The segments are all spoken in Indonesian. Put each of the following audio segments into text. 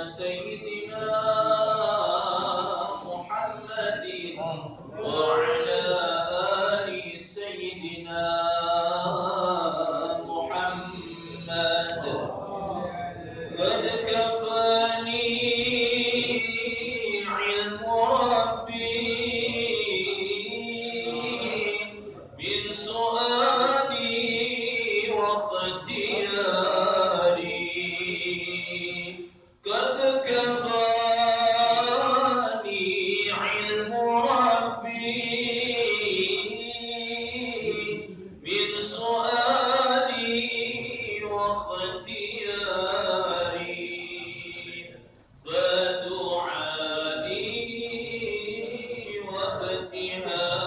سيدنا محمد وعلى آل سيدنا محمد قد كفاني علم ربي من سؤالي واختياري قد كفاني علم ربي من سؤالي واختياري فدعائي وابتهالي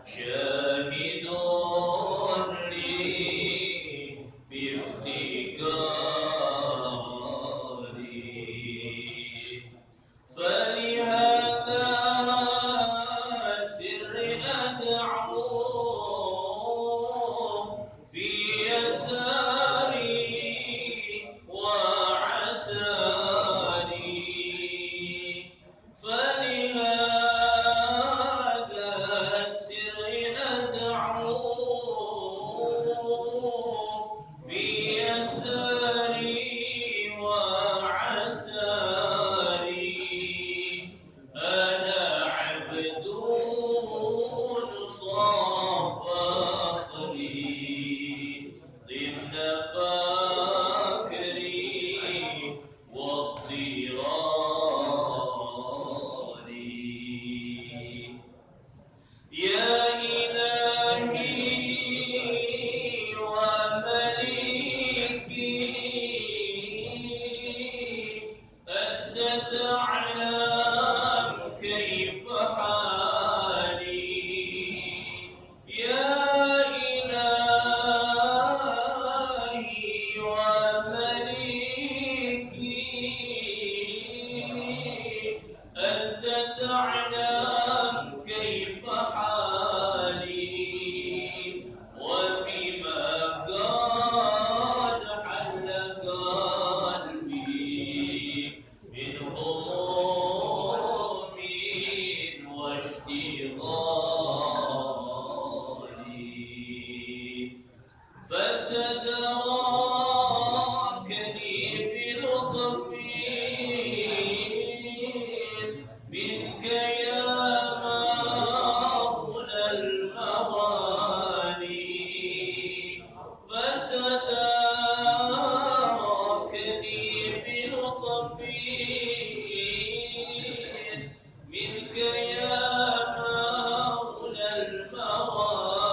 شاهد لي بافتقاري فلهذا سر أدعو في يساري وعساري فلهذا السر أدعو في يساري وعساري أنا عبد صاف فخري ضمن فاكري واضطراري يا إلهي ومليكي أنت تعلم كيف حالي يا إلهي ومليكي أنت تعلم كيف حالي وبما قد حل قلبي من هموم واشتغالي فتداركني بلطف منك يا مولى الموالي فتداركني بلطف منك يا مولى الموالي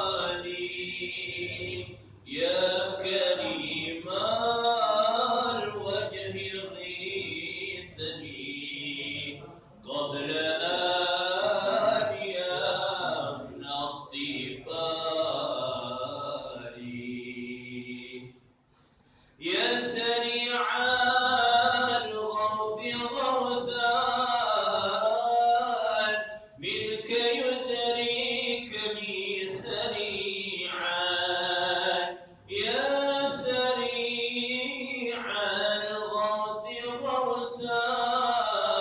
يا كريم الوجه غيثني قبل أن يفنى اصطفالي يا سريع الغرب غرثان منك يدركني سريعا يا سريع الغرث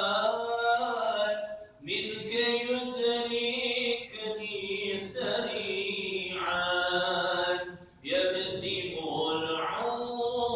غرثان منك يدركني سريعا يبسم العسر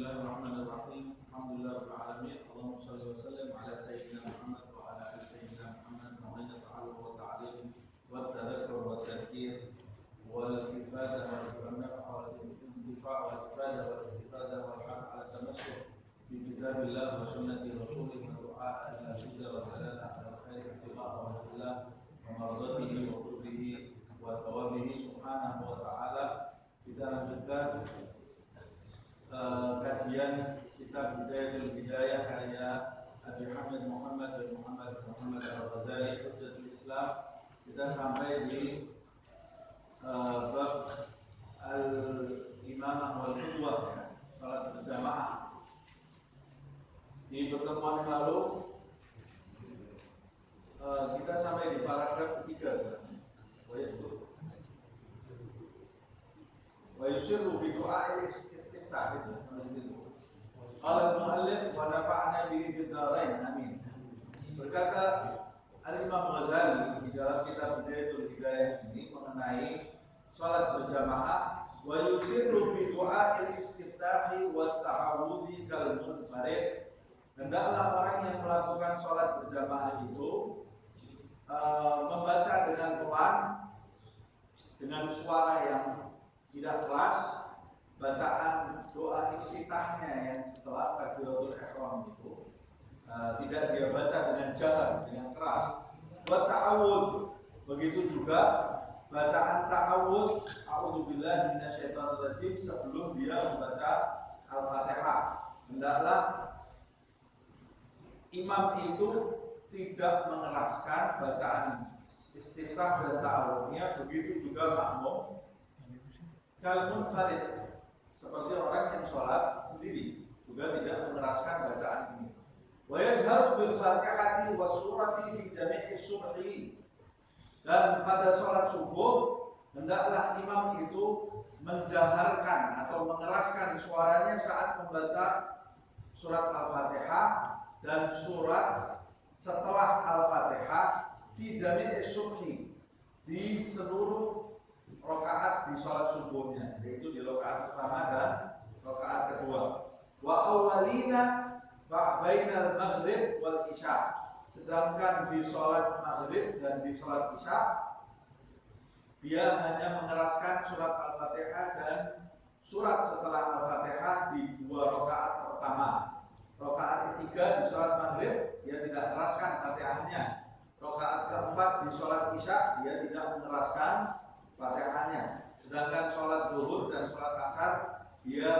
Bismillahirrahmanirrahim. Alhamdulillahirabbil alamin. Allahumma shalli wa sallim ala sayyidina Muhammad wa ala ali sayyidina Muhammad. Ma'ana ta'alluq wa ta'lim wa tadhakkur wa tadhkir wal ifadah wal nafa' wal intifa' wal ifadah wal istifadah wal haq ala tamassuk bi kitabillah wa sunnati rasulih wa du'a ila hujjah wa dalala ala khair ittiba' wa sillah wa maradatihi wa qurbihi wa thawabihi subhanahu wa ta'ala. Kita lanjutkan kajian kitab Bidayatul Hidayah karya Abi Hamid Muhammad bin Muhammad Al-Ghazali Hujjatul Islam. Kita sampai di bab al-imamah wal qudwah, salat berjamaah. Di pertemuan lalu kita sampai di paragraf ketiga. Wa yusiru bi du'a'il istiftah itu. Qala al-muallif wa nafa'ana bihi fid dharain amin. Berkata Al-Imam Ghazali di dalam kitab Bidayatul Hidayah ini mengenai salat berjamaah, wa yusiru bi du'a'il istiftahi wa ta'awudhi kal munfarid. Hendaklah orang yang melakukan salat berjamaah itu membaca dengan pelan, dengan suara yang tidak keras, bacaan doa iftitahnya yang setelah takbiratul ihram itu tidak dia baca dengan jahar, dengan keras. Wa ta'awudz, begitu juga bacaan ta'awudz, a'udzubillahi minasyaitonir rajim, sebelum dia membaca Al-Fatihah. Hendaklah imam itu tidak mengeraskan bacaan istiftah dan ta'awudznya, begitu juga makmum. Kal munfarid, seperti orang yang sholat sendiri juga tidak mengeraskan bacaan ini. Wa yajharu bil fatihati was surati fi jami'i subhi. Dan pada sholat subuh hendaklah imam itu menjaharkan atau mengeraskan suaranya saat membaca surat Al-Fatihah dan surat setelah Al-Fatihah fi jami'i subhi, di seluruh rakaat di sholat subuhnya, yaitu di rakaat pertama dan rakaat kedua. Wa awalina bainal maghrib wal isya. Sedangkan di sholat maghrib dan di sholat isya dia hanya mengeraskan surat Al-Fatihah dan surat setelah Al-Fatihah di dua rakaat pertama. Rakaat ketiga di sholat maghrib dia tidak mengeraskan Fatihahnya. Rakaat keempat di sholat isya dia tidak mengeraskan Fatihahnya. Sedangkan sholat zuhur dan sholat asar dia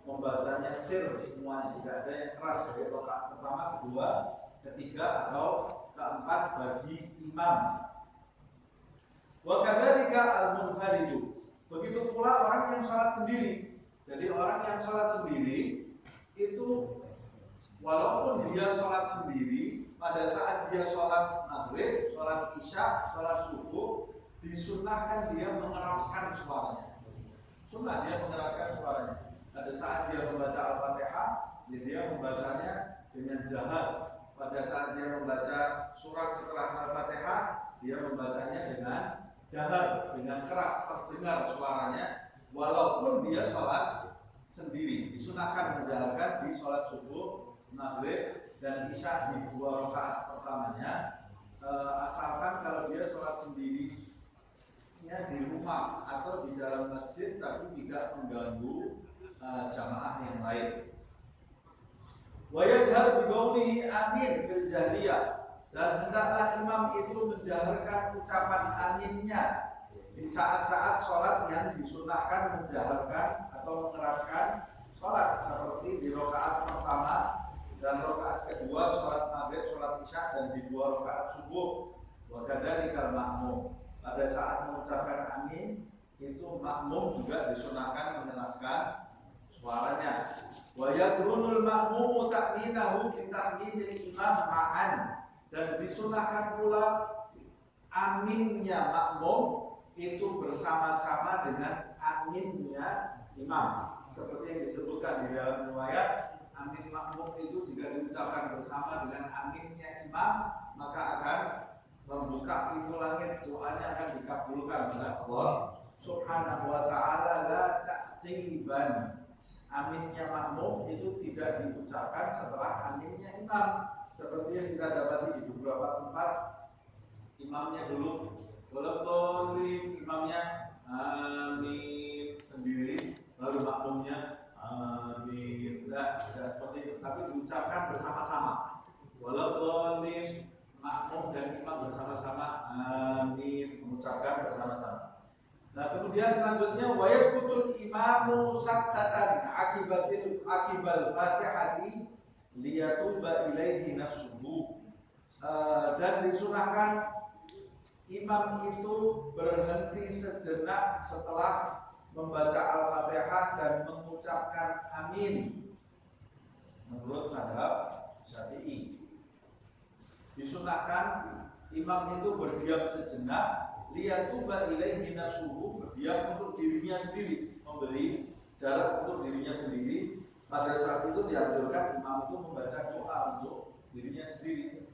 membacanya sir semuanya, tidak ada yang keras dari rakaat pertama, kedua, ketiga atau keempat bagi imam. Wa kadzalika al-munfaridu, begitu pula orang yang sholat sendiri. Jadi orang yang sholat sendiri itu walaupun dia sholat sendiri, pada saat dia sholat maghrib, sholat isya, sholat subuh, disunnahkan dia mengeraskan suaranya. Sunnah dia mengeraskan suaranya. Pada saat dia membaca Al-Fatihah, dia membacanya dengan jahar. Pada saat dia membaca surat setelah Al-Fatihah, dia membacanya dengan jahar, dengan keras, terdengar suaranya. Walaupun dia sholat sendiri, disunnahkan menjaharkan di sholat subuh, maghrib, dan isya di dua rakaat pertamanya. Asalkan kalau dia sholat sendiri di rumah atau di dalam masjid, tapi tidak mengganggu jamaah yang lain. Wa yajhar bi qawlihi amin fil jahriyah, dan hendaklah imam itu menjaharkan ucapan aminnya di saat-saat sholat yang disunahkan menjaharkan atau mengeraskan sholat, seperti di rakaat pertama dan rakaat kedua sholat maghrib, sholat isya, dan di dua rakaat subuh. Wa kadzalika makmum, pada saat mengucapkan amin itu makmum juga disunahkan mengeraskan suaranya. Wa yadrunul makmumu ta'minahu bi ta'minil imam ma'an, dan disunahkan pula aminnya makmum itu bersama-sama dengan aminnya imam. Seperti yang disebutkan di dalam riwayat, amin makmum itu jika diucapkan bersama dengan aminnya imam, maka akan membuka pintu langit, doanya akan dikabulkan oleh Allah Subhanahu wa ta'ala. La ta'tiban, aminnya makmum itu tidak diucapkan setelah aminnya imam, seperti yang kita dapati di beberapa tempat. Imamnya dulu walaupun imamnya amin sendiri, lalu makmumnya amin, tidak seperti itu, tapi diucapkan bersama-sama. Walaupun makmum dan imam bersama-sama amin, mengucapkan bersama-sama. Nah, kemudian selanjutnya wa yasqutul imamu saktatan akibal fatihati liyatuba ilaihi nafsuhu. Dan disunahkan imam itu berhenti sejenak setelah membaca Al-Fatihah dan mengucapkan amin menurut mazhab Syafi'i. Disunahkan imam itu berdiam sejenak, liyatuba ilaihi nafsuhu, berdiam untuk dirinya sendiri, memberi jarak untuk dirinya sendiri. Pada saat itu dianjurkan imam itu membaca doa untuk dirinya sendiri.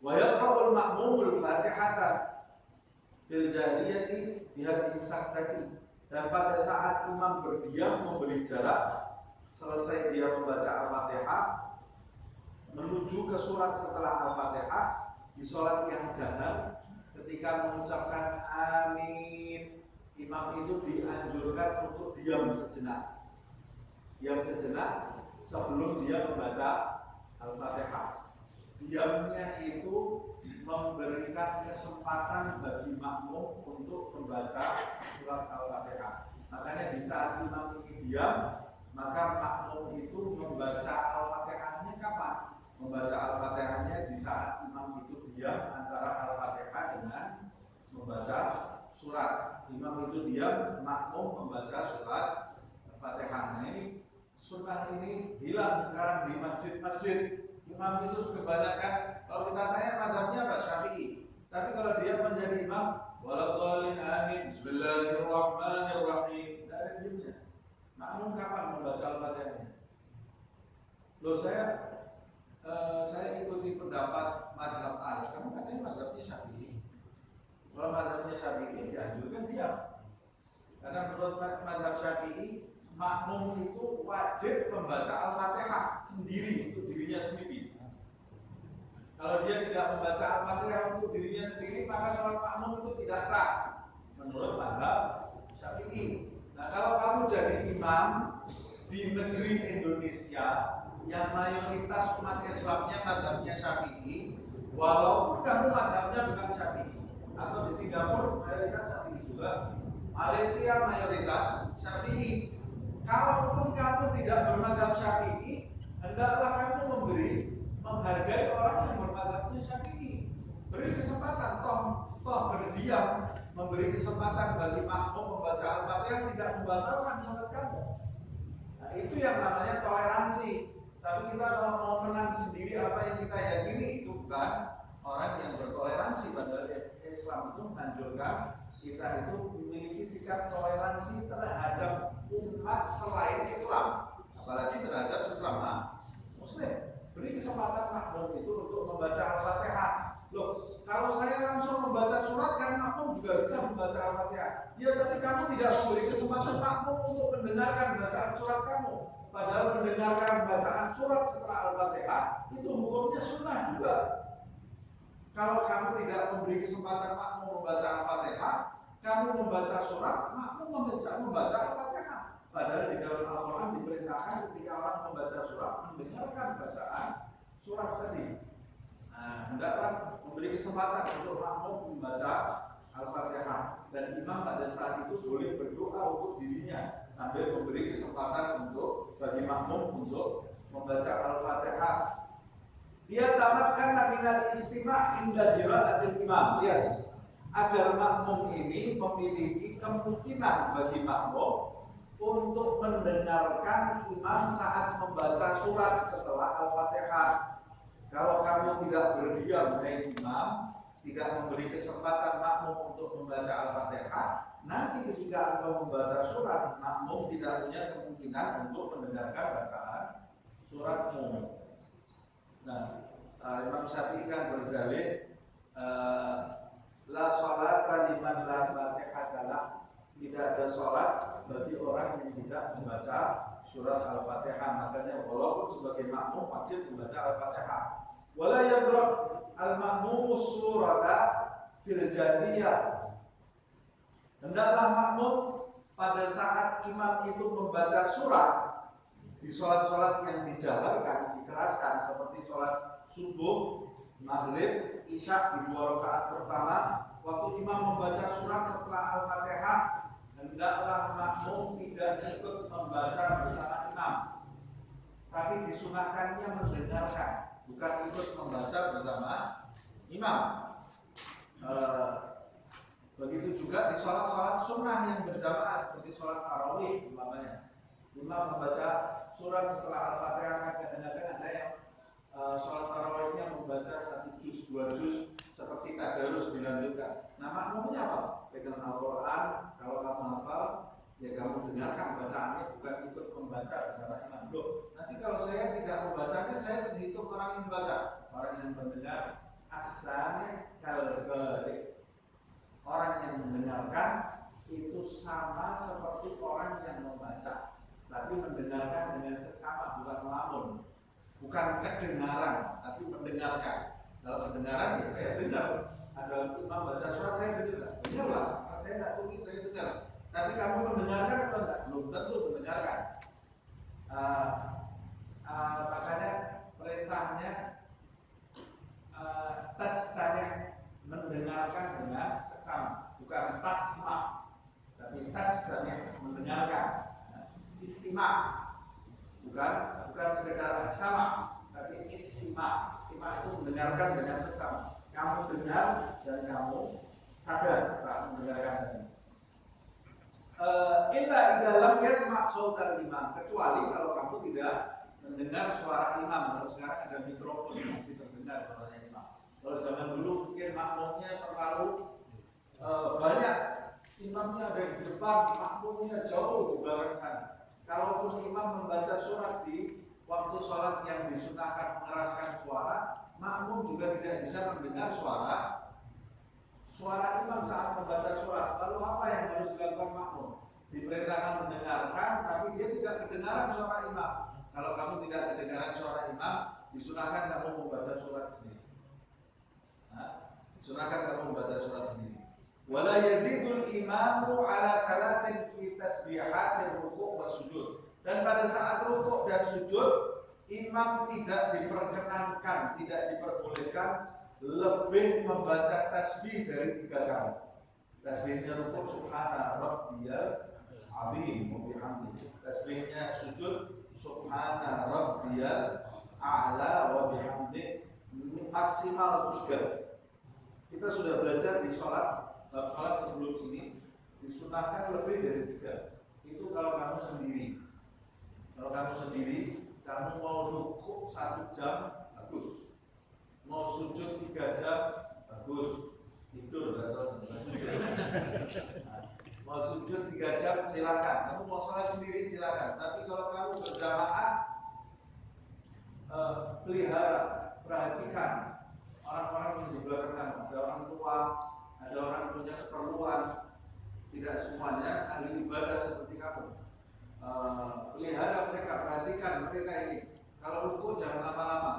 Wa yaqra'ul ma'mumul Fatihata fil jahriyati bihadhihi saktati. Dan pada saat imam berdiam memberi jarak, selesai dia membaca Al-Fatihah menuju ke surat setelah Al-Fatihah di sholat yang jahar, ketika mengucapkan amin, imam itu dianjurkan untuk diam sejenak. Diam sejenak sebelum dia membaca Al-Fatihah. Diamnya itu memberikan kesempatan bagi makmum untuk membaca surat Al-Fatihah. Makanya di saat imam ini diam, maka makmum itu membaca Al-Fatihahnya kapan? Membaca Al-Fatihahnya di saat imam itu diam antara Al-Fatihah dengan membaca surat. Imam itu diam, makmum membaca surat Al-Fatihah. Nah, ini sunnah ini hilang sekarang di masjid-masjid. Imam itu kebanyakan, kalau kita tanya mazhabnya Pak Syafi'i, tapi kalau dia menjadi imam, waladhdallin amin, bismillahirrahmanirrahim, tidak ada diamnya. Makmum kapan membaca Al-Fatihahnya? Loh, saya ikuti pendapat mazhab A. Kamu katanya mazhabnya Syafi'i. Kalau mazhabnya Syafi'i dianjurkan diam. Karena menurut mazhab Syafi'i, makmum itu wajib membaca Al-Fatihah sendiri untuk dirinya sendiri. Kalau dia tidak membaca Al-Fatihah untuk dirinya sendiri, maka sholat makmum itu tidak sah menurut mazhab Syafi'i. Nah, kalau kamu jadi imam di negeri Indonesia yang mayoritas umat Islamnya mazhabnya Syafi'i, walaupun kamu mazhabnya bukan Syafi'i, atau di Singapura mayoritas Syafi'i juga, Malaysia mayoritas Syafi'i. Kalaupun kamu tidak bermazhab Syafi'i, hendaklah kamu menghargai orang yang bermazhabnya Syafi'i. Beri kesempatan, toh berdiam, memberi kesempatan bagi makmum membaca Al-Fatihah tidak membatalkan sholat kamu. Nah, itu yang namanya toleransi. Tapi kita kalau mau menang sendiri apa yang kita yakini, itu bukan orang yang bertoleransi. Padahal Islam itu menganjurkan kita itu memiliki sikap toleransi terhadap umat selain Islam, apalagi terhadap sesama Muslim. Beri kesempatan makmum itu untuk membaca Al-Fatihah. Loh, kalau saya langsung membaca surat, kan makmum juga bisa membaca Al-Fatihah. Ya, tapi kamu tidak memberi kesempatan makmum untuk mendengarkan bacaan surat kamu. Padahal mendengarkan bacaan surat setelah Al-Fatihah itu hukumnya sunnah juga. Kalau kamu tidak memberi kesempatan makmum membaca Al-Fatihah, kamu membaca surat, makmum membaca Al-Fatihah. Padahal di dalam Al-Quran diperintahkan ketika orang membaca surat, mendengarkan bacaan surat tadi. Nah, hendaklah memberi kesempatan untuk makmum membaca Al-Fatihah. Dan imam pada saat itu boleh berdoa untuk dirinya sambil memberi kesempatan bagi makmum untuk membaca Al-Fatihah. Dia tamakkan minal istima' inda qira'atil imam. Lihat, agar makmum ini memiliki kemungkinan bagi makmum untuk mendengarkan imam saat membaca surat setelah Al-Fatihah. Kalau kamu tidak berdiam, hai imam, tidak memberi kesempatan makmum untuk membaca Al-Fatihah, nanti ketika engkau membaca surat, makmum tidak punya kemungkinan untuk mendengarkan bacaan suratmu. Nah, Imam Syafi'i kan berdalil la sholata liman la fatihah, tidak ada sholat bagi orang yang tidak membaca surat Al-Fatihah. Makanya walaupun sebagai makmum wajib membaca Al-Fatihah. Wala yaqra al-makmum surata fil jahriyah. Hendaklah makmum pada saat imam itu membaca surat di sholat-sholat yang dijaharkan, dikeraskan, seperti sholat subuh, maghrib, isya di 2 rakaat pertama. Waktu imam membaca surat setelah Al-Fatihah, hendaklah makmum tidak ikut membaca bersama imam, tapi disunahkannya mendengarkan, bukan ikut membaca bersama imam. Begitu juga di sholat-sholat sunnah yang berjamaah seperti sholat tarawih umpamanya. Imam membaca surat setelah Al-Fatihah, kadang-kadang ada yang sholat tarawihnya membaca 1 juz, 2 juz seperti tadarus dilanjutkan. Nah, makmumnya apa? Pegang Al-Quran, kalau kamu hafal, ya kamu dengarkan bacaannya, bukan ikut membaca bersama imam. Loh, nanti kalau saya tidak membacanya, saya terhitung orang yang membaca, orang yang mendengar. Asalnya kal-ghaib. Orang yang mendengarkan itu sama seperti orang yang membaca, tapi mendengarkan dengan seksama, bukan melamun, bukan kedengaran, tapi mendengarkan. Kalau mendengaran ya saya dengar. Ada imam baca surat saya dengar, dengarlah. Saya tidak tulis, saya dengar. Tapi kamu mendengarkan atau tidak? Belum tentu mendengarkan. Makanya perintahnya tes tanya mendengarkan dengan seksama, bukan tasma, tapi tas dan mendengarkan. Istima, bukan sekedar sama, tapi istima. Istima itu mendengarkan dengan seksama. Kamu dengar dan kamu sadar saat mendengarkan. Illa dalam yasma' sautal imam, kecuali kalau kamu tidak mendengar suara imam. Kalau sekarang ada mikrofon masih terdengar suaranya imam. Kalau zaman dulu mungkin makmumnya terlalu banyak, imamnya ada di depan, makmumnya jauh di belakang sana. Kalaupun imam membaca surat di waktu sholat yang disunahkan mengeraskan suara, makmum juga tidak bisa mendengar suara imam saat membaca surat. Lalu apa yang harus dilakukan makmum? Diperintahkan mendengarkan, tapi dia tidak kedengaran suara imam. Kalau kamu tidak kedengaran suara imam, disunahkan kamu membaca surat sendiri. Disunahkan kamu membaca surat sendiri. Wala yazidul imamu ala thalathin fi tasbihatir ruku' wa sujud. Dan pada saat rukuk dan sujud, imam tidak diperkenankan, tidak diperbolehkan lebih membaca tasbih dari 3 kali. Tasbihnya rukuk subhana rabbiyal azim wa bihamdihi. Tasbihnya sujud subhana rabbiyal a'la wa bihamdihi. Maksimal 3. Kita sudah belajar di sholat sebelum ini, disunahkan lebih dari 3. Itu kalau kamu sendiri. Kalau kamu sendiri, kamu mau rukuk 1 jam, bagus. Mau sujud 3 jam, bagus. Tidur atau mau sujud 3 jam, silakan. Kamu mau sholat sendiri, silakan. Tapi kalau kamu berjamaah, perhatikan orang-orang yang di belakang. Ada orang tua, ada orang yang punya keperluan. Tidak semuanya ahli ibadah seperti kamu. Pelihara mereka, perhatikan mereka ini. Kalau rukuk jangan lama-lama.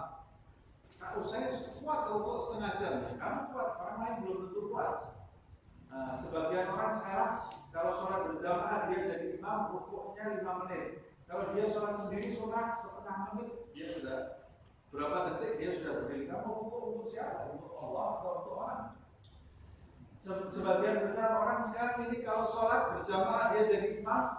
Kalau saya kuat rukuk setengah jam, ya kamu kuat, orang lain belum tentu kuat. Sebagian orang sekarang kalau sholat berjamaah dia jadi imam, rukuknya 5 menit. Kalau dia sholat sendiri sholat setengah menit, dia sudah berapa detik dia sudah berdiri. Kamu rukuk untuk siapa? Untuk Allah atau untuk orang? Sebagian besar orang sekarang ini kalau sholat berjamaah dia jadi imam,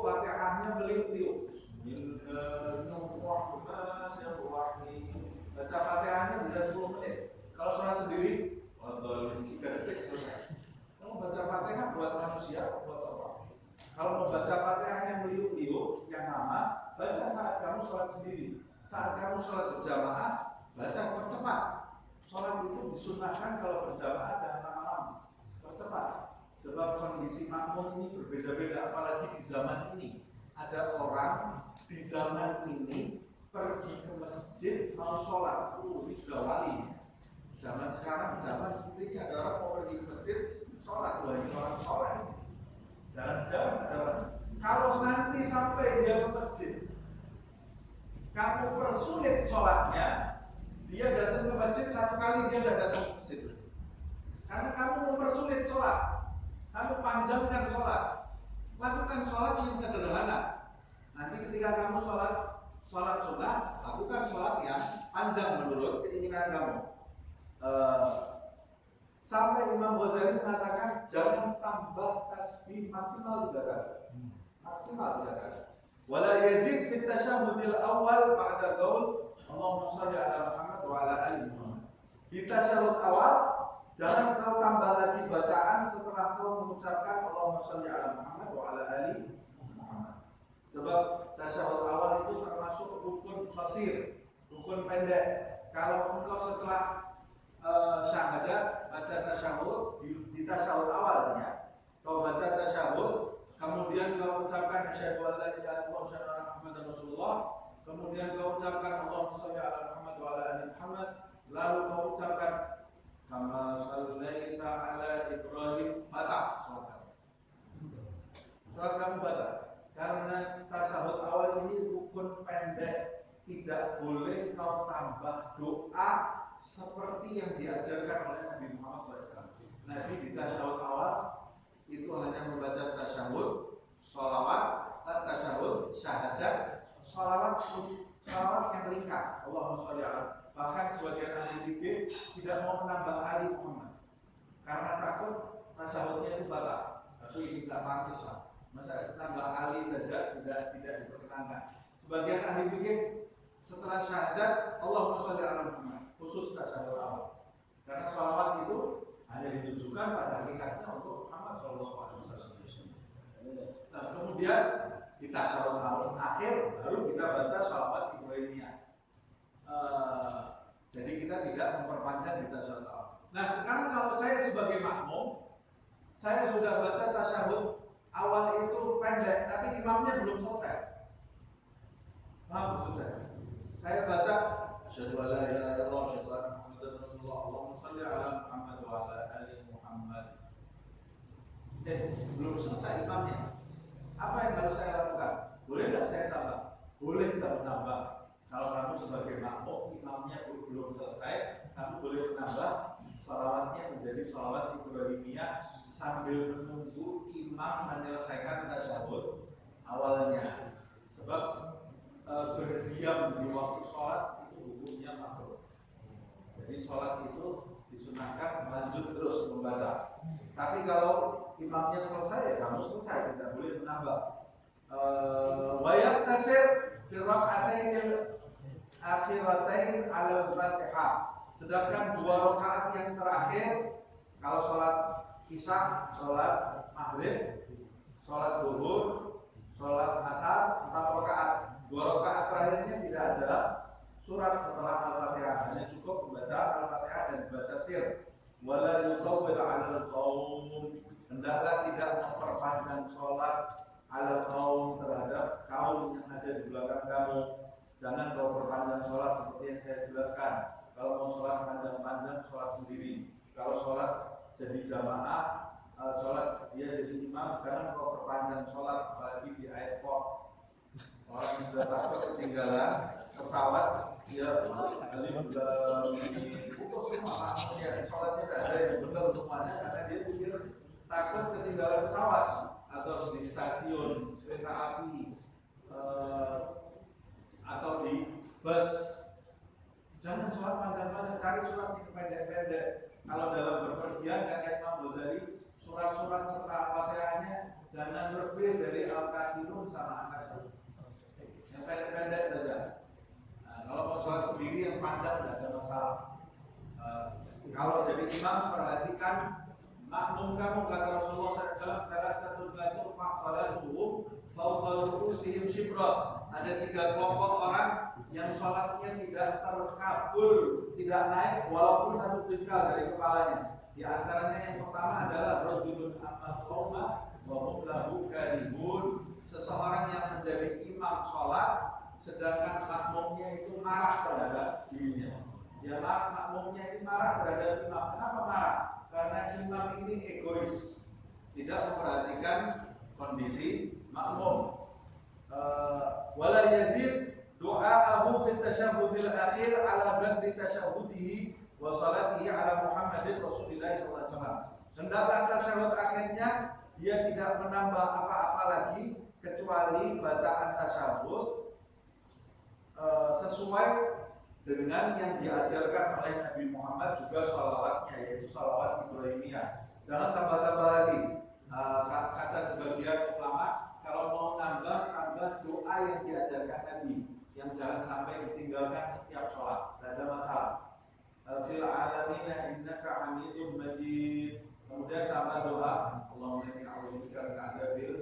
Fatihahnya meliuk-liuk. Bismillahirrahmanirrahim. Baca Fatihahnya bisa 10 menit. Kalau sholat sendiri, 3 detik selesai. Kamu baca Fatihah buat manusia, buat Allah. Kalau mau baca Fatihah yang meliuk-liuk, yang lama, baca saat kamu sholat sendiri. Saat kamu sholat berjamaah, baca percepat. Sholat itu disunahkan kalau berjamaah jangan lama-lama, percepat. Sebab kondisi makmum ini berbeda-beda, apalagi di zaman ini. Ada orang di zaman ini pergi ke masjid mau sholat, ini sudah wali. Zaman sekarang, zaman seperti ini ada orang mau pergi ke masjid sholat, ini orang sholat. Jalan-jalan ada orang sholat. Lakukan sholat yang sederhana. Nanti ketika kamu sholat sunnah, lakukan sholat yang panjang menurut keinginan kamu. Sampai Imam Ghazali mengatakan jangan tambah tasbih maksimal 3 kali. Maksimal 3 kali. Wala yazid fit tasyahhudil awal ba'da qaul Allahumma shalli ala Muhammad wa ala ali Muhammad. Di tasyahud awal jangan kau tambah lagi bacaan setelah kau mengucapkan Allahumma shalli ala Muhammad wa ala ali Muhammad. Sebab tasyahud awal itu termasuk rukun qasir, rukun pendek. Kalau engkau setelah syahadat baca tasyahud di tasyahud awalnya, kau baca tasyahud, kemudian kau ucapkan asyhadu an la ilaha illallah wa asyhadu anna Muhammadar Rasulullah, kemudian kau ucapkan Allahumma shalli ala Muhammad wa ala ali Muhammad, lalu kau ucapkan kama shallaita ala Ibrahim, batal surat kamu batal. Karena tasyahud awal ini rukun pendek, tidak boleh kau tambah doa seperti yang diajarkan oleh Nabi Muhammad SAW. Nabi di tasyahud awal itu hanya membaca tasyahud, sholawat, tasyahud, syahadat, sholawat yang ringkas. Allahumma sholli ala. Bahkan sebagian ahli fikih tidak mau menambah ali Muhammad karena takut tasyahudnya itu batal. Tapi ini tidak pantas lah. Masa tambah ali saja tidak diperkenankan. Sebagian ahli fikih setelah syahadat Allahumma sholli ala Muhammad, khusus tasyahud awal. Karena sholawat itu hanya ditujukan pada hakikatnya untuk Muhammad sallallahu alaihi wasallam. Nah, kemudian di tasyahud awal akhir baru kita baca sholawat Ibrahimiyah. Jadi kita tidak memperpanjang di tasyahud awal. Nah, sekarang kalau saya sebagai makmum, saya sudah baca tasyahud awal itu pendek, tapi imamnya belum selesai. Paham maksud saya? Saya baca asyhadu an la ilaha illallah wa asyhadu anna Muhammadar Rasulullah, Allahumma shalli ala Muhammad wa ala ali Muhammad. Belum selesai imamnya. Apa yang harus saya lakukan? Boleh tidak saya tambah? Boleh tidak menambah. Kalau kamu sebagai makmum, imamnya belum selesai, kamu boleh menambah sholawatnya menjadi sholawat Ibrahimiyah sambil menunggu imam menyelesaikan tasyahud awalnya. Sebab berdiam di waktu sholat itu hukumnya makruh. Jadi sholat itu disunahkan lanjut terus membaca. Tapi kalau imamnya selesai, ya kamu selesai, tidak boleh menambah. Wayat tasir firraqatain akhiratain ala Fatihah. Sedangkan 2 rakaat yang terakhir, kalau sholat isya, sholat maghrib, sholat zuhur, sholat asar, 4 rakaat. 2 rakaat terakhirnya tidak ada surat setelah Al-Fatihah, hanya cukup membaca Al-Fatihah dan membaca sir. Wala yutawwil 'alal qaum, hendaklah tidak memperpanjang sholat 'alal qaum terhadap kaum yang ada di belakang kamu. Jangan kau perpanjang sholat seperti yang saya jelaskan. Kalau mau sholat panjang-panjang, sholat sendiri. Kalau sholat jadi jamaah, sholat dia jadi imam, jangan kau perpanjang sholat, apalagi di airport. Orang yang sudah takut ketinggalan pesawat, dia alif lam mim putus semua, ya sholatnya tidak ada yang benar semuanya karena dia pikir takut ketinggalan pesawat atau di stasiun kereta api atau di bus. Jangan sholat panjang-panjang, cari sholat yang pendek-pendek. Kalau dalam berpergian kata Imam Ghazali, surat-surat setelah Al-Fatihahnya jangan lebih dari Al-Kafirun sama An-Nasr. Yang pendek-pendek saja. Nah, kalau mau sholat sendiri yang panjang tidak ada masalah. Kalau jadi imam, perhatikan makmum kamu, kata Rasulullah SAW, kata tertulis faksalatuhum fauqaluhum shibra. Ada 3 kelompok orang yang sholatnya tidak terkabul, tidak naik walaupun 1 jengkal dari kepalanya. Di antaranya yang pertama adalah rajulun amal qauma wa hum lahu karihun. Seseorang yang menjadi imam sholat sedangkan makmumnya itu marah terhadap dirinya. Dia marah, makmumnya itu marah terhadap imam. Kenapa marah? Karena imam ini egois, tidak memperhatikan kondisi makmum. Wala yazid du'aahu fi tasyahhudil akhir ala badri tasyahhudihi wa salatihi ala Muhammadin Rasulillah sallallahu alaihi wasallam. Hendaklah tasyahud akhirnya dia tidak menambah apa-apa lagi kecuali bacaan tasyahud sesuai dengan yang diajarkan oleh Nabi Muhammad, juga sholawatnya, yaitu sholawat Ibrahimiyah. Jangan tambah-tambah lagi. Kata sebagian ulama, kalau mau tambah doa yang diajarkan Nabi, yang jangan sampai ditinggalkan setiap sholat. Tidak ada masalah. Fil alamina innaka hamidun majid. Kemudian tambah doa, Allahumma inni a'udzubika min adzabil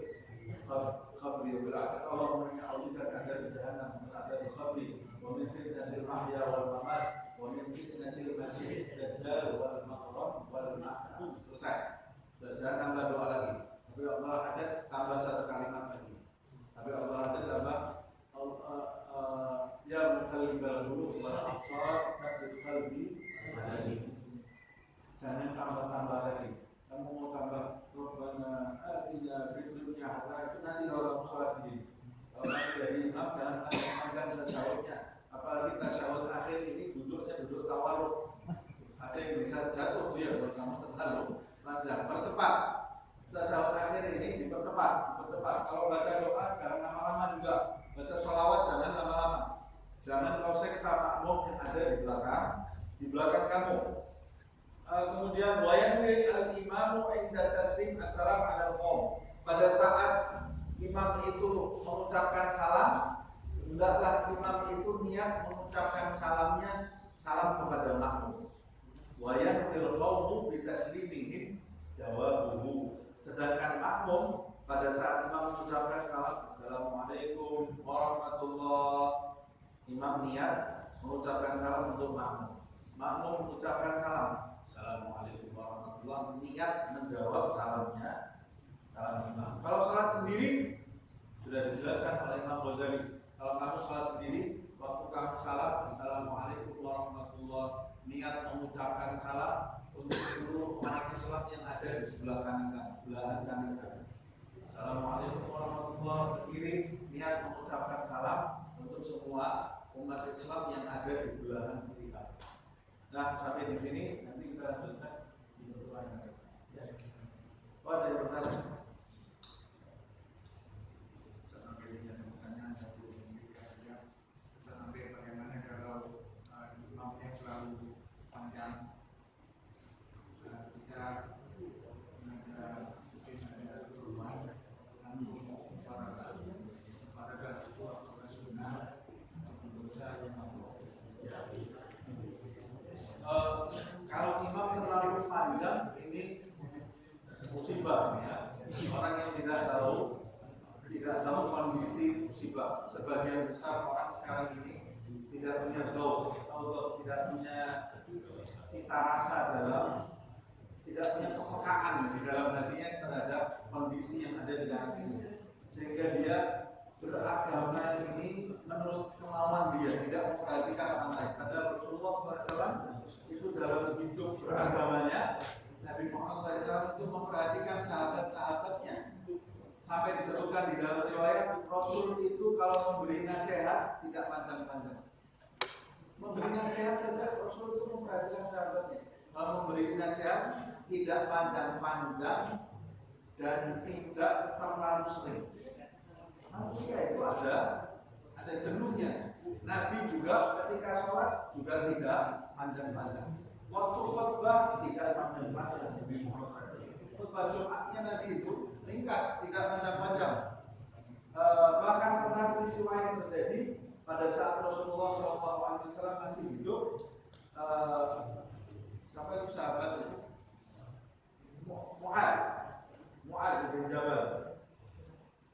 qabri wa bil azab. Allahumma inni a'udzubika min adzabil jahannam wa min adzabil qabri wa min fitnatil mahya wal mamat wa min fitnatil masiihid dajjal wal maghrib wal ma'ad. Selesai. Sudah tambah doa lagi. Tapi Allah ada tambah satu kalimat lagi. Tapi Allah ada tambah ya muqallibal qulub wal absar tsabbit qalbi ala dinik. Jangan tambah-tambah lagi. Kamu mau tambah Rabbana atina fid dunya hasanah, itu nanti kalau sholat sendiri. Kalau nanti dari imam jangan panjang tasyahudnya. Apalagi tasyahud akhir ini duduknya duduk tawarruk. Ada yang bisa jatuh dia bersama terlalu panjang. Percepat. Tasyahud akhir ini dipercepat. Kalau baca doa jangan lama-lama juga. Baca sholawat jangan lama-lama. Jangan kau seksa makmum yang ada di belakang kamu. Kemudian wayanwi al-imamu inda taslim assalamu ala qaum. Pada saat imam itu mengucapkan salam, hendaklah imam itu niat mengucapkan salam kepada makmum. Wayanwi qaumu bi taslimihim jawabuhu. Sedangkan makmum pada saat imam mengucapkan salam, assalamualaikum warahmatullah, imam niat mengucapkan salam untuk makmum. Makmum mengucapkan salam, assalamualaikum warahmatullah, niat menjawab salam imam. Kalau sholat sendiri sudah dijelaskan oleh Imam Ghazali. Kalau kamu sholat sendiri, waktu kamu salam, assalamualaikum warahmatullah, niat mengucapkan salam untuk seluruh umat Islam yang ada di sebelah kanan kamu. Assalamualaikum warahmatullah, ke kiri, niat mengucapkan salam untuk semua umat Islam yang ada di belahan kiri kamu. Nah, sampai di sini nanti kita lanjutkan di pertemuan. Ya. Oh, ada yang bertanya? Sampai ada pertanyaan satu saja. Sampai bagaimana kalau imamnya terlalu panjang? Kita mungkin ada perubahan langsung pada itu apakah sunnah atau dosa yang kalau imam terlalu panjang ini musibah ya. Orang yang tidak tahu kondisi musibah. Sebagian besar orang sekarang ini tidak punya tidak punya cita rasa tidak punya kepekaan di dalam hatinya terhadap kondisi yang ada di dalam ini, sehingga dia beragama ini menurut kemauan dia, tidak memperhatikan orang lain. Padahal Rasulullah SAW itu dalam hidup beragamanya, Nabi Muhammad SAW itu memperhatikan sahabat-sahabatnya. Sampai disebutkan di dalam riwayat, Rasul itu kalau memberi nasihat tidak panjang-panjang. Memberi nasihat saja Rasul itu memperhatikan sahabatnya. Kalau memberi nasihat tidak panjang-panjang dan tidak terlalu sering. Manusia itu ada jenuhnya. Nabi juga ketika sholat juga tidak panjang-panjang. Waktu khutbah tidak panjang-panjang. Khutbah Jumatnya Nabi itu ringkas, tidak panjang-panjang. Bahkan pernah peristiwa yang terjadi pada saat Rasulullah SAW masih hidup. Siapa itu sahabat itu? Mu'ad bin Jabal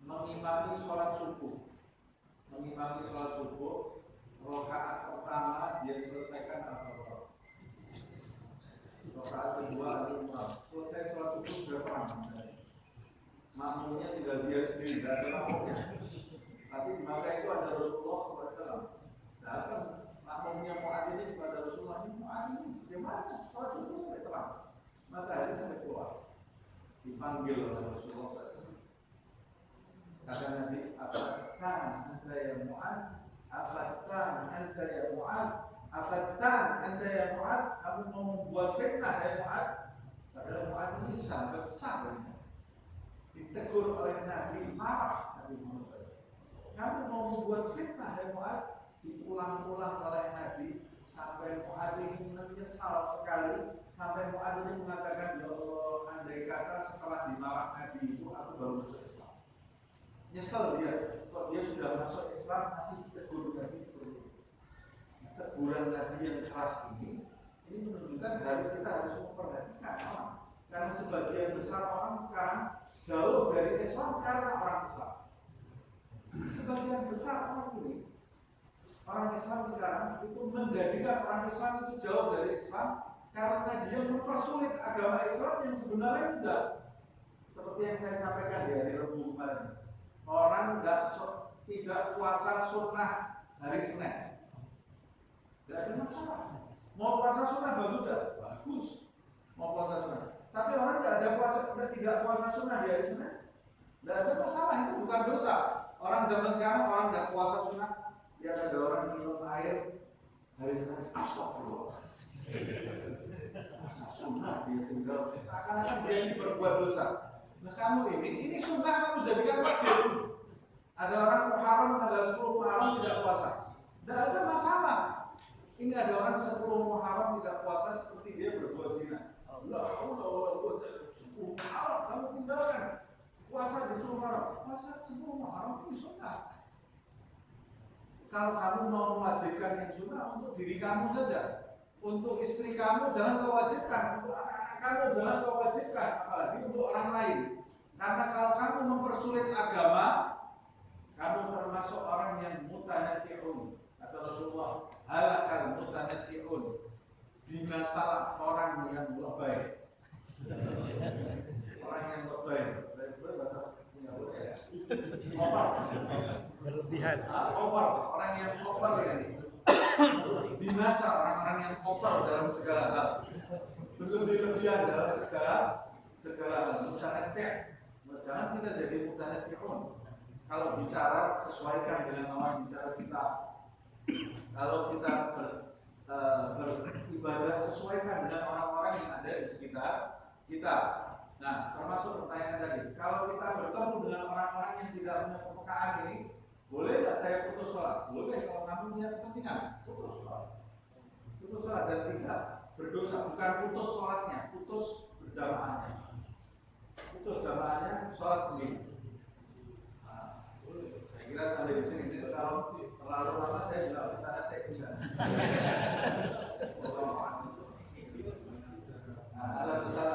mengimami sholat subuh. Rakaat pertama dia selesaikan Al-Baqarah. Rakaat kedua Al-Imam. Selesai sholat subuh sudah perang. Makmumnya tinggal dia sendiri, tidak ada makmumnya. Tapi di masa itu ada Rasulullah SAW. Datang makmumnya Mu'ad ini kepada Rasulullah, ini Mu'ad ini gimana? Sholat subuh sampai terang, matahari sampai keluar. Dipanggil oleh Rasulullah SAW. Kata Nabi, Afattan anta ya Mu'ad, Afattan anta ya Mu'ad, Afattan anta ya Mu'ad, kamu mau membuat fitnah ya Mu'ad. Padahal Mu'ad ini sahabat besar. ditegur oleh Nabi, marah Nabi Muhammad. Kamu mau membuat fitnah ya Mu'ad? Diulang-ulang oleh Nabi sampai Mu'ad ini menyesal sekali, sampai Mu'ad ini mengatakan, ya Allah, andai kata setelah dimarah Nabi itu aku baru masuk Islam. Nyesel dia, kok dia sudah masuk Islam masih ditegur Nabi seperti itu. Teguran Nabi yang keras ini menunjukkan bahwa kita harus memperhatikan orang. Karena sebagian besar orang sekarang jauh dari Islam karena orang Islam. Sebagian besar orang ini, orang Islam sekarang itu menjadikan orang Islam itu jauh dari Islam karena dia mempersulit agama Islam yang sebenarnya enggak. Seperti yang saya sampaikan di hari Rabu kemarin, orang tidak puasa sunnah hari Senin, tidak ada masalah. Mau puasa sunnah bagus ya? Bagus. Mau puasa sunnah. Tapi orang tidak puasa sunnah di hari Senin, tidak ada masalah, itu bukan dosa. Orang zaman sekarang orang tidak puasa sunnah, lihat ada orang minum air hari Senin, astagfirullah. Puasa sunnah dia tinggal, akan dia ini berbuat dosa. Nah kamu ini sunnah kamu jadikan wajib. Ada orang Muharram tanggal 10 Muharram tidak puasa, tidak ada masalah. Ini ada orang 10 Muharram tidak puasa seperti dia berbuat zina. Allah 10 Muharram kamu tinggalkan. Puasa di 10 Muharram. Puasa 10 Muharram itu sunnah. Kalau kamu mau mewajibkan yang sunnah untuk diri kamu saja, untuk istri kamu jangan kau wajibkan, untuk anak-anak kamu jangan kau wajibkan, apalagi untuk orang lain. Karena kalau kamu mempersulit agama, kamu termasuk orang yang mutanatti'un. Kata Rasulullah, halakal mutanatti'un, binasalah orang yang lebay. Orang yang lebay. Berlebihan. Over, orang yang over ini. Binasa orang-orang yang over dalam segala hal. Berlebih-lebihan dalam segala hal. Mutanatti'un. Jangan kita jadi mutanatti'un. Kalau bicara sesuaikan dengan lawan bicara kita. Kalau kita beribadah sesuaikan dengan orang-orang yang ada di sekitar kita. Nah, termasuk pertanyaan tadi. Kalau kita bertemu dengan orang-orang yang tidak punya kepekaan ini, boleh nggak saya putus sholat? Boleh kalau kamu punya kepentingan. Putus sholat. Putus sholat dan tidak berdosa. Bukan putus sholatnya, putus berjamaahnya. Putus jamaahnya, sholat sendiri. Saya kira sampai di sini. Jadi kalau terlalu lama saya juga minta tek juga. Salah besar.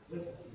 Wis